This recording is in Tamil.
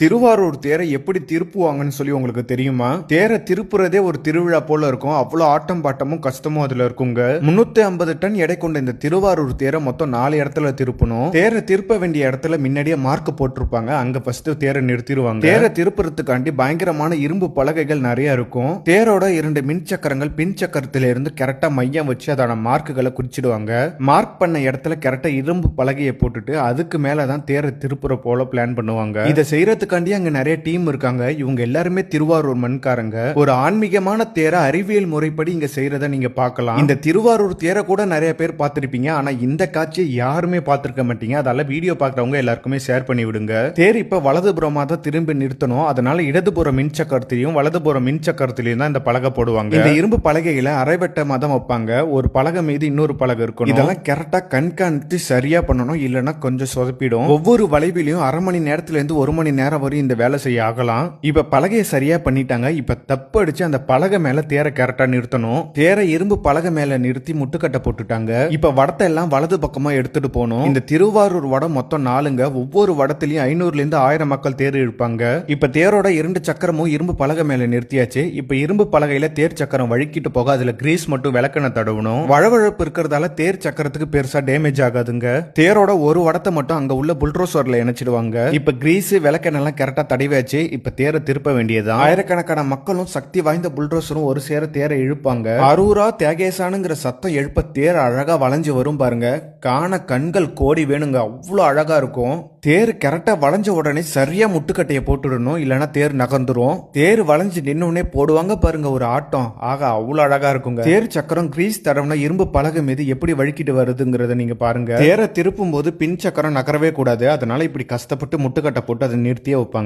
திருவாரூர் தேரை எப்படி திருப்புவாங்கன்னு சொல்லி உங்களுக்கு தெரியுமா? தேரை திருப்புறதே ஒரு திருவிழா போல இருக்கும். அவ்வளவு ஆட்டம் பாட்டமும் கஷ்டமும் அதுல இருக்குங்க. 350 டன் எடை கொண்ட இந்த திருவாரூர் தேரை மொத்தம் 4 இடத்துல திருப்பணும். தேரை திருப்ப வேண்டிய இடத்துல முன்னாடியே மார்க் போட்டிருப்பாங்க. அங்க ஃபர்ஸ்ட் தேரை நிறுத்திடுவாங்க. தேரை திருப்புறதுக்காண்டி பயங்கரமான இரும்பு பலகைகள் நிறைய இருக்கும். தேரோட 2 மின் சக்கரங்கள் பின் சக்கரத்தில இருந்து கரெக்டா மையம் வச்சு அதோட மார்க்குகளை குறிச்சிடுவாங்க. மார்க் பண்ண இடத்துல கரெக்டா இரும்பு பலகையை போட்டுட்டு அதுக்கு மேலதான் தேரை திருப்புற போல பிளான் பண்ணுவாங்க. இதை செய்யறதுக்காண்டி அங்க நிறைய டீம் இருக்காங்க. இவங்க எல்லாருமே திருவாரூர் மண்காரங்க. ஒரு ஆன்மீகமான தேரை அறிவியல் முறைப்படி இங்க செய்யறத நீங்க பார்க்கலாம். இந்த திருவாரூர் தேரை கூட நிறைய பேர் பார்த்திருப்பீங்க. ஆனா இந்த காட்சியை யாருமே பார்த்திருக்க மாட்டீங்க. அதனால வீடியோ பார்க்கறவங்க எல்லாருக்குமே ஷேர் பண்ணி விடுங்க. தேர் இப்ப வலதுபுறமா தான் திரும்பி நிறுத்தணும். அதனால இடதுபுற மின் சக்கரத்திலையும் வலதுபுற மின் சக்கரத்திலையும் தான் இந்த பலகை போடுவாங்க. இந்த இரும்பு பலகைகளை அரைவட்டமா தான் வைப்பாங்க. ஒரு பலகை மீது இன்னொரு பலகை இருக்கணும். இதெல்லாம் கரெக்டா கண்காணித்து சரியா பண்ணணும். இல்லைன்னா கொஞ்சம் சொதப்பிடும். ஒவ்வொரு வளைவிலையும் அரை மணி நேரத்துல இருந்து 1 மணி நேரம் வரை இந்த வேலை செய்ய ஆகலாம். இப்ப பலகையை சரியா பண்ணிட்டாங்க. இப்ப தப்பு அடிச்சு அந்த பலகை மேல தேரை கரெக்டா நிறுத்தணும். தேரை இரும்பு பலகை மேல நிறுத்தி முட்டுக்கட்டை போட்டுட்டாங்க. இப்ப வடத்தை எல்லாம் வலது பக்கமா எடுத்துட்டு போகணும். இந்த திருவாரூர் வடம் மொத்தம் 4ங்க. ஒவ்வொரு வடத்திலையும் 500ல இருந்து 1000 மக்கள் தேர் இழுப்பாங்க. இப்ப தேரோட 2 சக்கரமும் இரும்பு பலகை மேல நிறுத்தியாச்சு. இப்ப இரும்பு பலகையில தேர் சக்கரம் வழுக்கிட்டு போக அதுல கிரீஸ் மட்டும் விளக்கெண்ண தடவணும். வழவழப்பு இருக்கிறதால தேர் சக்கரத்துக்கு பெருசா டேமேஜ் ஆகாதுங்க. தேரோட ஒரு வடத்தை மட்டும் அங்க உள்ள புல்ட்ரோசர்ல இணைச்சிடுவாங்க. இப்ப கிரீஸ் விளக்கெண்ணெல்லாம் கரெக்டா தடவியாச்சு. இப்ப தேரை திருப்ப வேண்டியதான். ஆயிரக்கணக்கான மக்களும் சக்தி வாய்ந்த புல்ட்ரோசரும் ஒரு சேர தேரை இழுப்பாங்க. அரூரா தியாகேசானுங்கிற சத்தம் எழுப்ப தேர் அழகா வளைஞ்சு வரும் பாருங்க. காண கண்கள் கோடி வேணுங்க. அவ்வளவு அழகா இருக்கும். தேர் கரெக்டா வளைஞ்ச உடனே சரியா முட்டுக்கட்டையை போட்டுடணும். இல்லைன்னா தேர் நகர்ந்துரும். தேர் வளைஞ்சு நின்னுடனே போடுவாங்க பாருங்க ஒரு ஆட்டம். ஆக அவ்வளவு அழகா இருக்குங்க. தேர் சக்கரம் கிரீஸ் தடவுனா இரும்பு பலகை மீது எப்படி வழுக்கிட்டு வருதுங்கிறத நீங்க பாருங்க. தேரை திருப்பும் போது பின் சக்கரம் நகரவே கூடாது. அதனால இப்படி கஷ்டப்பட்டு முட்டுக்கட்டை போட்டு அதை நிறுத்தியே வைப்பாங்க.